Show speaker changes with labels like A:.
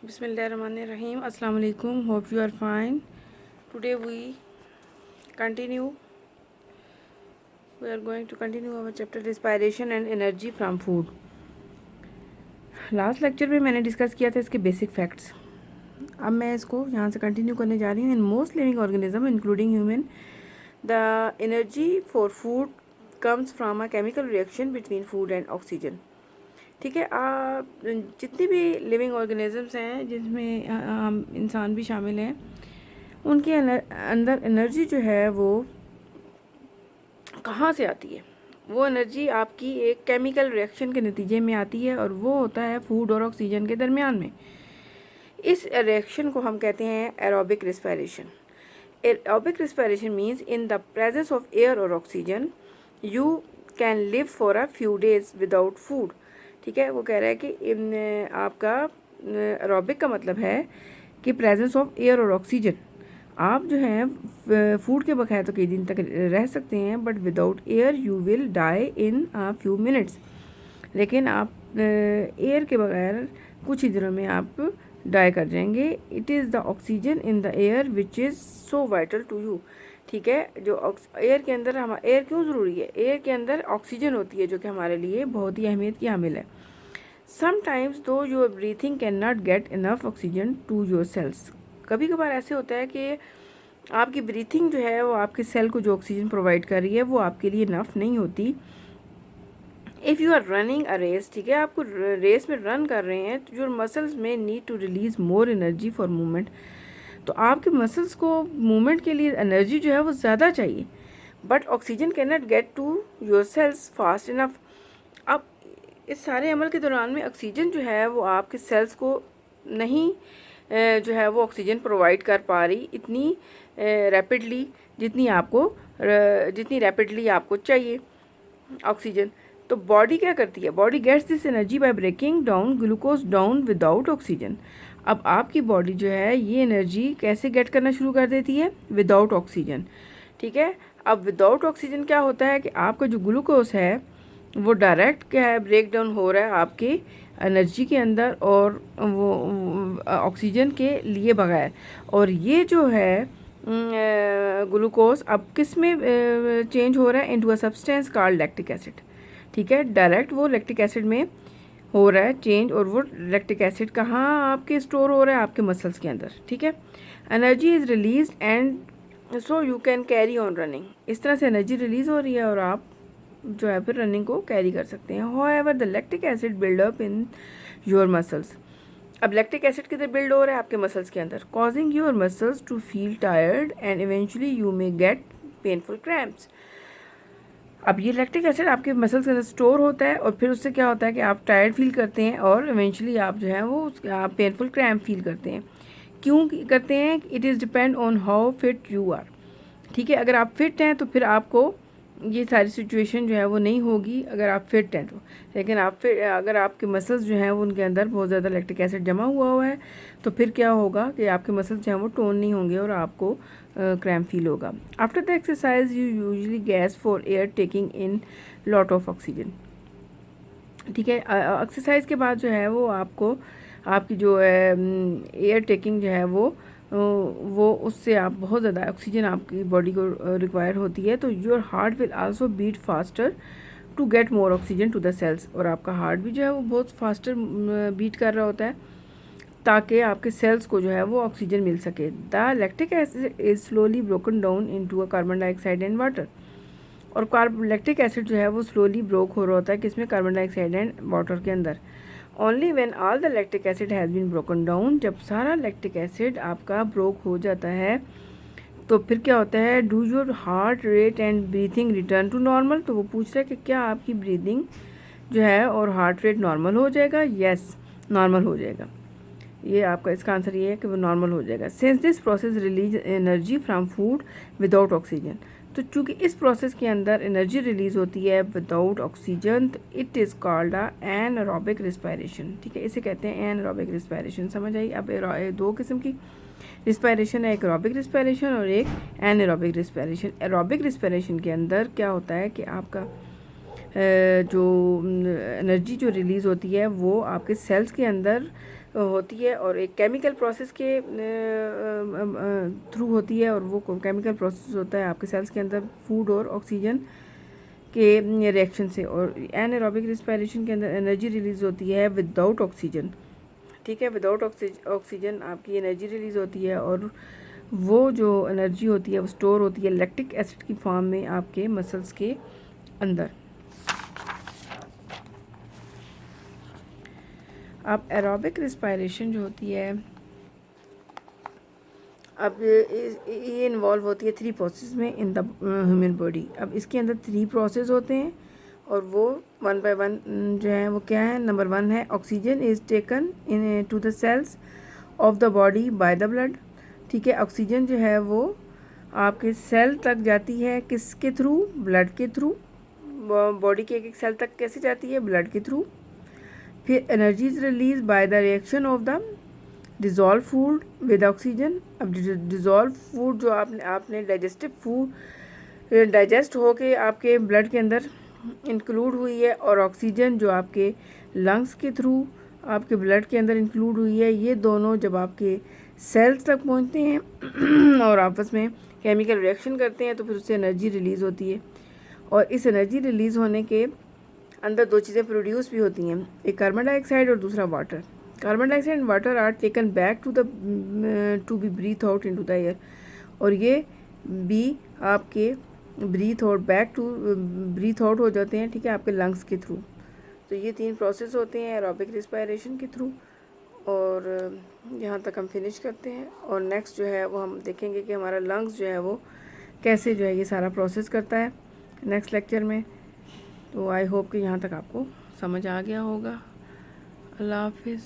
A: Bismillahirrahmanirrahim. Assalamu alaikum. Hope you are fine. Today we are going to continue our chapter respiration and energy from food. Last lecture में मैंने discuss किया था इसके basic facts. अब मैं इसको यहाँ से कंटिन्यू करने जा रही हूँ. In most living organism including human the energy for food comes from a chemical reaction between food and oxygen. ठीक है. जितनी भी लिविंग ऑर्गेनिजम्स हैं जिसमें हम इंसान भी शामिल हैं, उनके अंदर एनर्जी जो है वो कहाँ से आती है? वो एनर्जी आपकी एक केमिकल रिएक्शन के नतीजे में आती है और वो होता है फूड और ऑक्सीजन के दरमियान में. इस रिएक्शन को हम कहते हैं aerobic respiration. Aerobic respiration means in the presence of air और oxygen you can live for a few days without food. ठीक है. वो कह रहा है कि आपका एरोबिक का मतलब है कि प्रेजेंस ऑफ एयर और ऑक्सीजन. आप जो हैं फूड के बगैर तो कई दिन तक रह सकते हैं, but without air you will die in a few minutes. लेकिन आप एयर के बगैर कुछ ही दिनों में आप डाई कर जाएंगे. It is the oxygen in the air which is so vital to you. ठीक है. जो एयर के अंदर एयर क्यों ज़रूरी है? एयर के अंदर ऑक्सीजन होती है जो कि हमारे लिए बहुत ही अहमियत की हामिल है. Sometimes though your breathing can not get enough oxygen to your cells. कभी कभार ऐसे होता है कि आपकी ब्रीथिंग जो है वो आपके सेल को जो ऑक्सीजन प्रोवाइड कर रही है वो आपके लिए इनफ नहीं होती. If you are running a race, ठीक है, आपको रेस में रन कर रहे हैं, तो योर मसल्स में need to release more energy for movement. तो आपके मसल्स को मूवमेंट के लिए एनर्जी जो है वो ज़्यादा चाहिए, but oxygen can not get to your cells fast enough. अब इस सारे अमल के दौरान में ऑक्सीजन जो है वो आपके सेल्स को नहीं जो है वो ऑक्सीजन प्रोवाइड कर पा रही इतनी रैपिडली जितनी रैपिडली आपको चाहिए ऑक्सीजन. तो बॉडी क्या करती है? Body gets this energy by breaking down glucose down without oxygen. अब आपकी बॉडी जो है ये एनर्जी कैसे गेट करना शुरू कर देती है? Without oxygen. ठीक है. अब विदाउट ऑक्सीजन क्या होता है कि आपका जो ग्लूकोज है वो डायरेक्ट क्या है ब्रेक डाउन हो रहा है आपके एनर्जी के अंदर और वो ऑक्सीजन के लिए बगैर. और ये जो है ग्लूकोज अब किस में चेंज हो रहा है? Into a substance called lactic acid. ठीक है. डायरेक्ट वो लैक्टिक एसिड में हो रहा है चेंज. और वो लैक्टिक एसिड कहाँ आपके स्टोर हो रहा है? आपके मसल्स के अंदर. ठीक है. Energy is release and so you can carry on running. इस तरह से एनर्जी रिलीज़ हो रही है और आप जो है फिर रनिंग को कैरी कर सकते हैं. However the lactic acid build up in your muscles. अब लैक्टिक एसिड किधर बिल्ड हो रहा है? आपके मसल्स के अंदर. Causing your muscles to feel tired and eventually you may get painful cramps. अब ये लैक्टिक एसिड आपके मसल्स के अंदर स्टोर होता है और फिर उससे क्या होता है कि आप टायर्ड फील करते हैं और इवेंचुअली आप जो है वो आप पेनफुल क्रैम्प फील करते हैं. क्यों करते हैं? It is depend on how fit you are. ठीक है. अगर आप फिट हैं तो फिर आपको ये सारी सिचुएशन जो है वो नहीं होगी अगर आप फिट हैं तो. लेकिन अगर आपके मसल्स जो हैं वो उनके अंदर बहुत ज़्यादा लैक्टिक एसिड जमा हुआ है तो फिर क्या होगा कि आपके मसल्स जो हैं वो टोन नहीं होंगे और आपको क्रैम्प फील होगा. After the exercise you usually gas for air taking in lot of oxygen. ठीक है. एक्सरसाइज के बाद जो है वो आपकी जो है एयर टेकिंग जो है वो उससे आप बहुत ज़्यादा ऑक्सीजन आपकी बॉडी को रिक्वायर होती है. तो your heart will also beat faster to get more oxygen to the cells. और आपका हार्ट भी जो है वो बहुत फास्टर बीट कर रहा होता है ताकि आपके सेल्स को जो है वो ऑक्सीजन मिल सके. The lactic acid is slowly broken down into a carbon dioxide and water. और लैक्टिक एसिड जो है वो स्लोली ब्रोक हो रहा होता है किसमें? कार्बन डाइऑक्साइड एंड वाटर के अंदर. Only when all the lactic acid has been broken down. जब सारा लैक्टिक एसिड आपका ब्रोक हो जाता है तो फिर क्या होता है? Do your heart rate and breathing return to normal. तो वो पूछ रहा है कि क्या आपकी ब्रीदिंग जो है और हार्ट रेट नॉर्मल हो जाएगा? यस, नॉर्मल हो जाएगा. ये आपका इसका आंसर ये है कि वो नॉर्मल हो जाएगा. Since this process release energy from food without oxygen. तो चूँकि इस प्रोसेस के अंदर एनर्जी रिलीज़ होती है विदाउट ऑक्सीजन तो it is called a anaerobic respiration. ठीक है. इसे कहते हैं एनारोबिक रिस्पायरेशन. समझ आई? अब दो किस्म की रिस्पायरेशन है, एक एरोबिक रिस्पायरेशन और एक एनारोबिक रिस्पायरेशन. एरोबिक रिस्पायरेशन के अंदर क्या होता है कि आपका जो एनर्जी जो रिलीज़ होती है वो आपके सेल्स के अंदर होती है और एक केमिकल प्रोसेस के थ्रू होती है। और वो केमिकल प्रोसेस होता है आपके सेल्स के अंदर फूड और ऑक्सीजन के रिएक्शन से। और एनारोबिक रिस्पायरेशन के अंदर एनर्जी रिलीज़ होती है विदाउट ऑक्सीजन, ठीक है। विदाउट ऑक्सीजन आपकी एनर्जी रिलीज़ होती है और वो जो एनर्जी होती है वो स्टोर होती है लैक्टिक एसिड की फॉर्म में आपके मसल्स के अंदर। अब एरोबिक रिस्पायरेशन जो होती है, अब ये इन्वॉल्व होती है 3 प्रोसेस में इन द ह्यूमन बॉडी। अब इसके अंदर 3 प्रोसेस होते हैं और वो 1 बाय 1 जो है वो क्या है। नंबर 1 है oxygen is taken in to the cells of the body by the blood, ठीक है। ऑक्सीजन जो है वो आपके सेल तक जाती है किसके थ्रू, ब्लड के थ्रू। बॉडी के एक सेल तक कैसे जाती है, ब्लड के थ्रू। फिर energy is release by the reaction of the dissolve food with oxygen. अब डिज़ोल्व फूड जो आपने डाइजेस्टिव फूड डाइजेस्ट होके आपके ब्लड के अंदर इंक्लूड हुई है और ऑक्सीजन जो आपके लंग्स के थ्रू आपके ब्लड के अंदर इंक्लूड हुई है, ये दोनों जब आपके सेल्स तक पहुंचते हैं और आपस में केमिकल रिएक्शन करते हैं तो फिर उससे एनर्जी रिलीज़ होती है। और इस एनर्जी रिलीज़ होने के अंदर 2 चीज़ें प्रोड्यूस भी होती हैं, एक कार्बन डाइऑक्साइड और दूसरा water. Carbon dioxide and water are taken back to be breath out into the air. और ये भी आपके ब्रीथ आउट हो जाते हैं, ठीक है, आपके लंग्स के थ्रू। तो ये 3 प्रोसेस होते हैं एरोबिक रिस्पायरेशन के थ्रू। और यहाँ तक हम फिनिश करते हैं और नेक्स्ट जो है वो हम देखेंगे कि हमारा लंग्स जो है वो कैसे जो है ये सारा प्रोसेस करता है नेक्स्ट लेक्चर में। तो आई होप कि यहाँ तक आपको समझ आ गया होगा। अल्लाह हाफिज़।